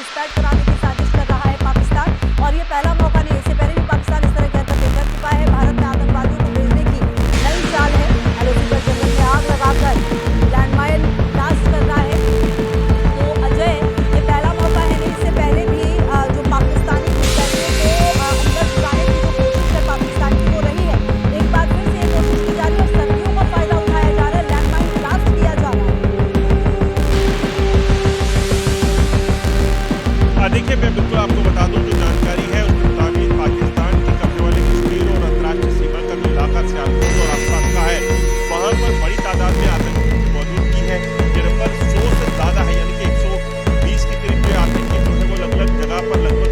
घुसपैठ कराने की साजिश कर रहा है पाकिस्तान। और ये पहला मौका नहीं, इससे पहले भी पाकिस्तान इस तरह की हरकतें कर चुका है। भारत में आतंकवादियों को भेजने की नई चाल है। एलओसी पर जंगल में आग लगाकर लैंडमाइन ब्लास्ट कर रहा है। तो अजय, ये पहला मौका है नहीं, इससे पहले भी जो पाकिस्तानी घुसपैठियों को अंदर घुसाने की जो कोशिश है पाकिस्तान की वो रही है। एक बार फिर से ये कोशिश की जा रही है और सर्दियों का फायदा उठाया जा रहा है, लैंडमाइन ब्लास्ट किया जा रहा है। देखिए, मैं बिल्कुल आपको बता दूं, जो जानकारी है उसके मुताबिक पाकिस्तान के कब्जे वाले कश्मीर और अंतर्राष्ट्रीय सीमा का जो इलाका सियालकोट और आसपास का है, वहां पर बड़ी तादाद में आतंकियों की मौजूदगी है। ये नंबर 100 से ज्यादा है, यानी कि 120 के करीब जो आतंकी जो है वो अलग अलग जगह पर लगभग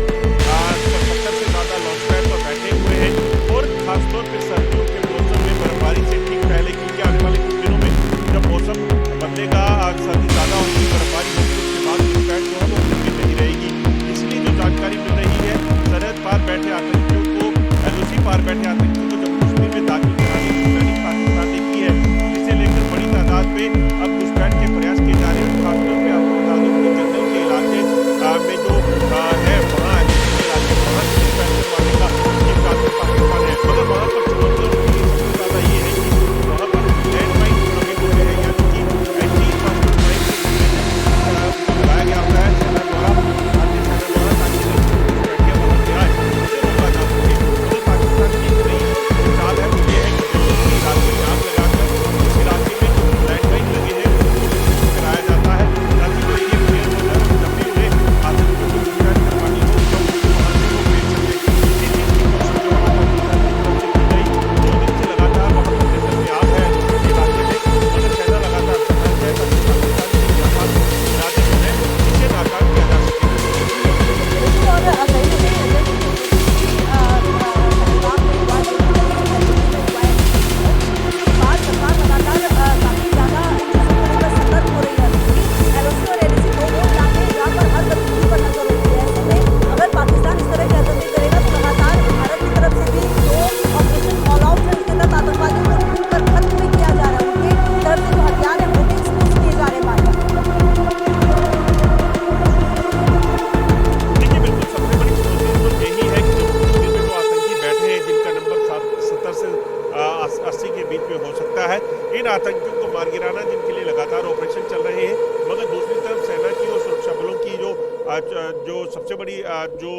70 से ज्यादा लॉन्च पैड पर बैठे हुए हैं। और खासतौर पर सर्दियों के मौसम में बर्फबारी से ठीक पहले, क्योंकि आने वाले कुछ दिनों में जब मौसम बदलेगा, सर्दी ज्यादा होगी, बर्फबारी होगी, उसके बाद घुसपैठ जो है वो जल्दी नहीं रहेगी। जानकारी मिल रही है सरहद पार बैठे आतंकियों को, एलओसी पार बैठे आतंकियों को जम्मू कश्मीर में दाखिल कराने की प्लानिंग पाकिस्तान ने की है, जिसे लेकर बड़ी तादाद में अब घुसपैठ के प्रयास किए जा रहे हैं। खासतौर पर आपको बता दूं कि जंगल के इलाके में जो है वहाँ एलओसी के इलाके वहाँ से घुसपैठ करवाने का ये प्राथमिक पाकिस्तान है। मगर वहाँ पर चुनौती सबसे ज्यादा ये है कि वहाँ पर लैंडमाइन लगे हुए हैं, यानी कि एंटी माइन लगाया गया होता है सेना द्वारा, इन आतंकियों को मार गिराना, जिनके लिए लगातार ऑपरेशन चल रहे हैं। मगर दूसरी तरफ सेना की और सुरक्षा बलों की जो सबसे बड़ी जो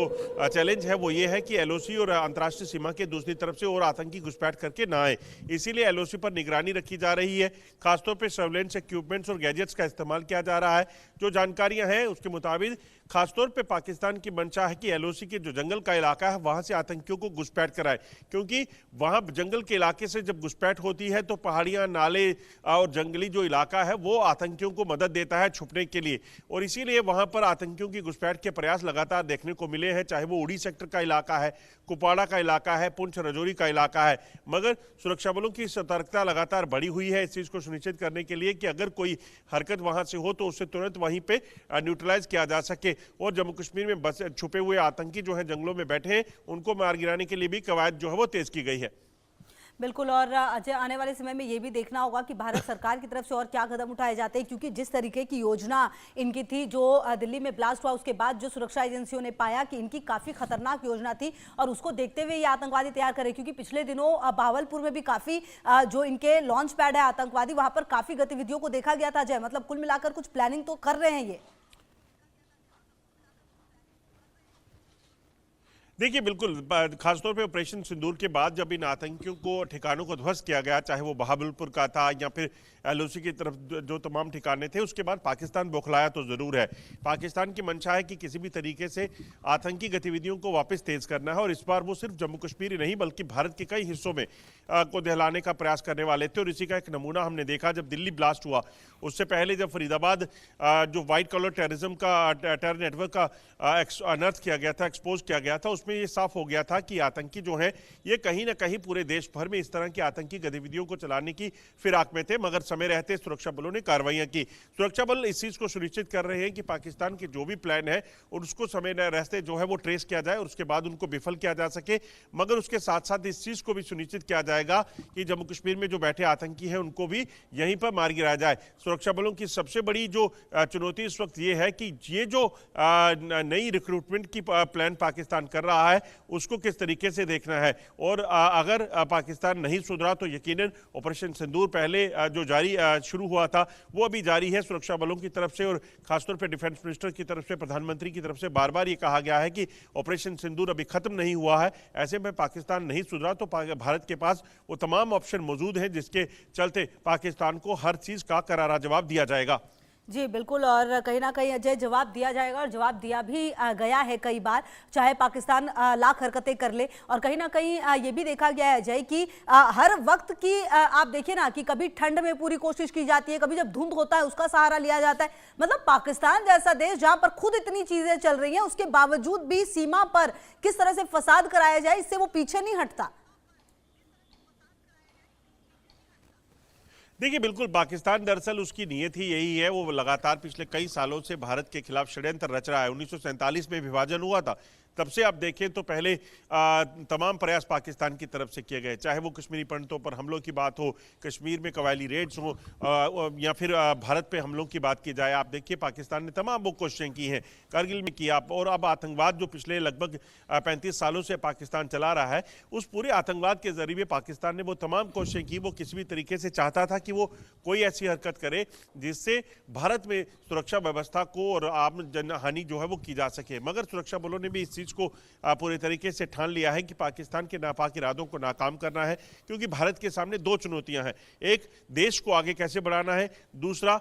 चैलेंज है वो ये है कि एलओसी और अंतर्राष्ट्रीय सीमा के दूसरी तरफ से और आतंकी घुसपैठ करके ना आए। इसीलिए एलओसी पर निगरानी रखी जा रही है। खासतौर पर सर्वेलेंस इक्विपमेंट्स और गैजेट्स का इस्तेमाल किया जा रहा है। जो जानकारियां हैं उसके मुताबिक खासतौर पे पाकिस्तान की मंशा है कि एलओसी के जो जंगल का इलाका है वहां से आतंकियों को घुसपैठ कराए, क्योंकि वहां जंगल के इलाके से जब घुसपैठ होती है तो पहाड़ियां, नाले और जंगली जो इलाका है वो आतंकियों को मदद देता है छुपने के लिए। और इसीलिए वहां पर आतंकियों की घुसपैठ के प्रयास लगातार देखने को मिले हैं, चाहे वो उड़ी सेक्टर का इलाका है, कुपवाड़ा का इलाका है, पुंछ राजौरी का इलाका है। मगर सुरक्षा बलों की सतर्कता लगातार बढ़ी हुई है इस चीज को सुनिश्चित करने के लिए कि अगर कोई हरकत वहां से हो तो उससे तुरंत वहीं पे न्यूट्रलाइज किया जा सके। और जम्मू कश्मीर में बस छुपे हुए आतंकी जो है जंगलों में बैठे हैं, उनको मार गिराने के लिए भी कवायद जो है वो तेज की गई है। बिल्कुल। और अजय, आने वाले समय में ये भी देखना होगा कि भारत सरकार की तरफ से और क्या कदम उठाए जाते हैं, क्योंकि जिस तरीके की योजना इनकी थी, जो दिल्ली में ब्लास्ट हुआ उसके बाद जो सुरक्षा एजेंसियों ने पाया कि इनकी काफी खतरनाक योजना थी और उसको देखते हुए ये आतंकवादी तैयार करे। क्योंकि पिछले दिनों बावलपुर में भी काफी जो इनके लॉन्च पैड है आतंकवादी, वहां पर काफी गतिविधियों को देखा गया था। अजय, मतलब कुल मिलाकर कुछ प्लानिंग तो कर रहे हैं ये। देखिए, बिल्कुल, खासतौर पे ऑपरेशन सिंदूर के बाद जब इन आतंकियों को ठिकानों को ध्वस्त किया गया, चाहे वो बहावलपुर का था या फिर एलओसी की तरफ जो तमाम ठिकाने थे, उसके बाद पाकिस्तान बौखलाया तो जरूर है। पाकिस्तान की मंशा है कि किसी भी तरीके से आतंकी गतिविधियों को वापस तेज करना है। और इस बार वो सिर्फ जम्मू कश्मीर ही नहीं बल्कि भारत के कई हिस्सों में को दहलाने का प्रयास करने वाले थे। और इसी का एक नमूना हमने देखा जब दिल्ली ब्लास्ट हुआ। उससे पहले जब फरीदाबाद जो व्हाइट कॉलर टेररिज्म का टेरर नेटवर्क का अनर्थ किया गया था, एक्सपोज किया गया था, उसमें इसमें ये साफ हो गया था कि आतंकी जो हैं ये कहीं ना कहीं पूरे देश भर में इस तरह की आतंकी गतिविधियों को चलाने की फिराक में थे, मगर समय रहते सुरक्षा बलों ने कार्रवाइयां की। सुरक्षा बल इस चीज को सुनिश्चित कर रहे हैं कि पाकिस्तान के जो भी प्लान है उसको समय रहते जो है वो ट्रेस किया जाए और उसके बाद उनको विफल किया जा सके, मगर उसके साथ साथ इस चीज को भी सुनिश्चित किया जाएगा कि जम्मू कश्मीर में जो बैठे आतंकी हैं उनको भी यहीं पर मार गिराया जाए। सुरक्षा बलों की सबसे बड़ी जो चुनौती इस वक्त ये है कि ये जो नई रिक्रूटमेंट की प्लान पाकिस्तान कर रहा है उसको किस तरीके से देखना है, और अगर पाकिस्तान नहीं सुधरा तो यकीनन ऑपरेशन सिंदूर पहले जो जारी शुरू हुआ था वो अभी जारी है सुरक्षा बलों की तरफ से, और खासतौर पर डिफेंस मिनिस्टर की तरफ से, प्रधानमंत्री की तरफ से बार बार ये कहा गया है कि ऑपरेशन सिंदूर अभी खत्म नहीं हुआ है। ऐसे में पाकिस्तान नहीं सुधरा तो भारत के पास वो तमाम ऑप्शन मौजूद हैं जिसके चलते पाकिस्तान को हर चीज का करारा जवाब दिया जाएगा। जी बिल्कुल, और कहीं ना कहीं अजय जवाब दिया जाएगा और जवाब दिया भी गया है कई बार, चाहे पाकिस्तान लाख हरकतें कर ले। और कहीं ना कहीं ये भी देखा गया है अजय कि हर वक्त की आप देखिए ना कि कभी ठंड में पूरी कोशिश की जाती है, कभी जब धुंध होता है उसका सहारा लिया जाता है। मतलब पाकिस्तान जैसा देश जहां पर खुद इतनी चीजें चल रही हैं उसके बावजूद भी सीमा पर किस तरह से फसाद कराया जाए इससे वो पीछे नहीं हटता। देखिए बिल्कुल, पाकिस्तान दरअसल उसकी नीयत ही यही है, वो लगातार पिछले कई सालों से भारत के खिलाफ षड्यंत्र रच रहा है। 1947 में विभाजन हुआ था, तब से आप देखें तो पहले तमाम प्रयास पाकिस्तान की तरफ से किए गए, चाहे वो कश्मीरी पंडितों पर हमलों की बात हो, कश्मीर में कबायली रेड्स हो, या फिर भारत पे हमलों की बात की जाए। आप देखिए पाकिस्तान ने तमाम वो कोशिशें की हैं, कारगिल में किया, और अब आतंकवाद जो पिछले लगभग 35 सालों से पाकिस्तान चला रहा है, उस पूरे आतंकवाद के जरिए पाकिस्तान ने वो तमाम कोशिशें की। वो किसी भी तरीके से चाहता था कि वो कोई ऐसी हरकत करे जिससे भारत में सुरक्षा व्यवस्था को और आम जनहानि जो है वो की जा सके, मगर सुरक्षा बलों ने भी इस चीज को पूरे तरीके से ठान लिया है कि पाकिस्तान के नापाक इरादों को नाकाम करना है, क्योंकि भारत के सामने दो चुनौतियां हैं, एक देश को आगे कैसे बढ़ाना है, दूसरा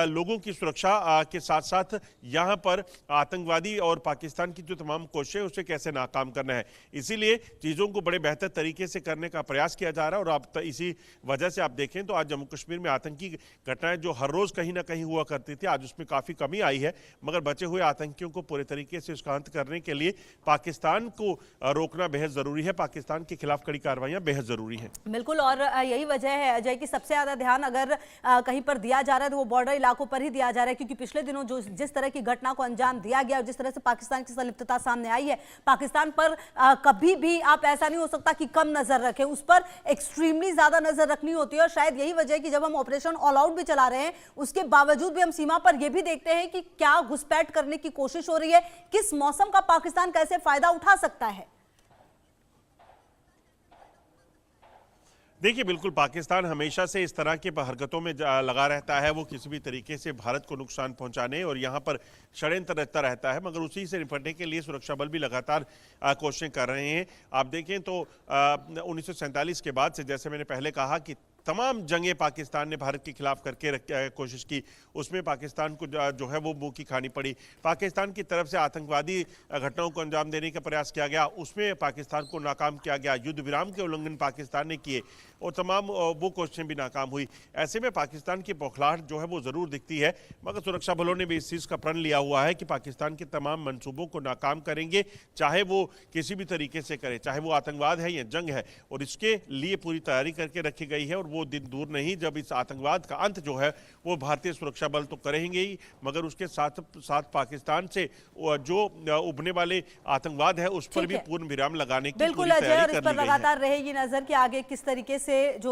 लोगों की सुरक्षा के साथ साथ यहां पर आतंकवादी और पाकिस्तान की जो तमाम कोशिशें उसे कैसे नाकाम करना है। इसीलिए चीजों को बड़े बेहतर तरीके से करने का प्रयास किया जा रहा है। और अब इसी वजह से आप देखें तो आज जम्मू कश्मीर में आतंकी घटनाएं जो हर रोज कहीं ना कहीं हुआ करती थी, आज उसमें काफी कमी आई है, मगर बचे हुए आतंकियों को पूरे तरीके से उसका अंत करने के लिए पाकिस्तान को रोकना बेहद जरूरी है, पाकिस्तान के खिलाफ कड़ी कार्रवाइयां बेहद जरूरी हैं। बिल्कुल, और यही वजह है अजय कि सबसे ज्यादा ध्यान अगर कहीं पर दिया जा रहा है तो वो बॉर्डर इलाकों पर ही दिया जा रहा है, क्योंकि पिछले दिनों जो जिस तरह की घटना को अंजाम दिया गया और जिस तरह से पाकिस्तान की संलिप्तता सामने आई है, पाकिस्तान पर कभी भी आप ऐसा नहीं हो सकता कि कम नजर रखें, उस पर एक्सट्रीमली ज्यादा नजर रखनी होती है। और शायद यही वजह है कि जब हम ऑपरेशन ऑल आउट भी चला रहे हैं उसके बावजूद भी हम सीमा पर यह भी देखते हैं कि क्या घुसपैठ करने की कोशिश हो रही है, किस मौसम का पाकिस्तान कैसे फायदा उठा सकता है। देखिए बिल्कुल, पाकिस्तान हमेशा से इस तरह की हरकतों में लगा रहता है, वो किसी भी तरीके से भारत को नुकसान पहुंचाने और यहाँ पर षड्यंत्र रहता रहता है, मगर उसी से निपटने के लिए सुरक्षा बल भी लगातार कोशिशें कर रहे हैं। आप देखें तो 1947 के बाद से, जैसे मैंने पहले कहा कि तमाम जंगें पाकिस्तान ने भारत के खिलाफ करके कोशिश की, उसमें पाकिस्तान को जो है वो मुंह की खानी पड़ी। पाकिस्तान की तरफ से आतंकवादी घटनाओं को अंजाम देने का प्रयास किया गया, उसमें पाकिस्तान को नाकाम किया गया। युद्ध विराम के उल्लंघन पाकिस्तान ने किए और तमाम वो कोशिशें भी नाकाम हुई। ऐसे में पाकिस्तान की बौखलाहट जो है वो ज़रूर दिखती है, मगर सुरक्षा बलों ने भी इस चीज़ का प्रण लिया हुआ है कि पाकिस्तान के तमाम मंसूबों को नाकाम करेंगे, चाहे वो किसी भी तरीके से करे, चाहे वो आतंकवाद है या जंग है, और इसके लिए पूरी तैयारी करके रखी गई है। और वो दिन दूर नहीं जब इस आतंकवाद का अंत जो है वो भारतीय सुरक्षा बल तो करेंगे ही, मगर उसके साथ साथ पाकिस्तान से जो उभरने वाले आतंकवाद है उस पर भी पूर्ण विराम लगाने की बिल्कुल अजय, और इस पर लगातार रहेगी नजर कि आगे किस तरीके से जो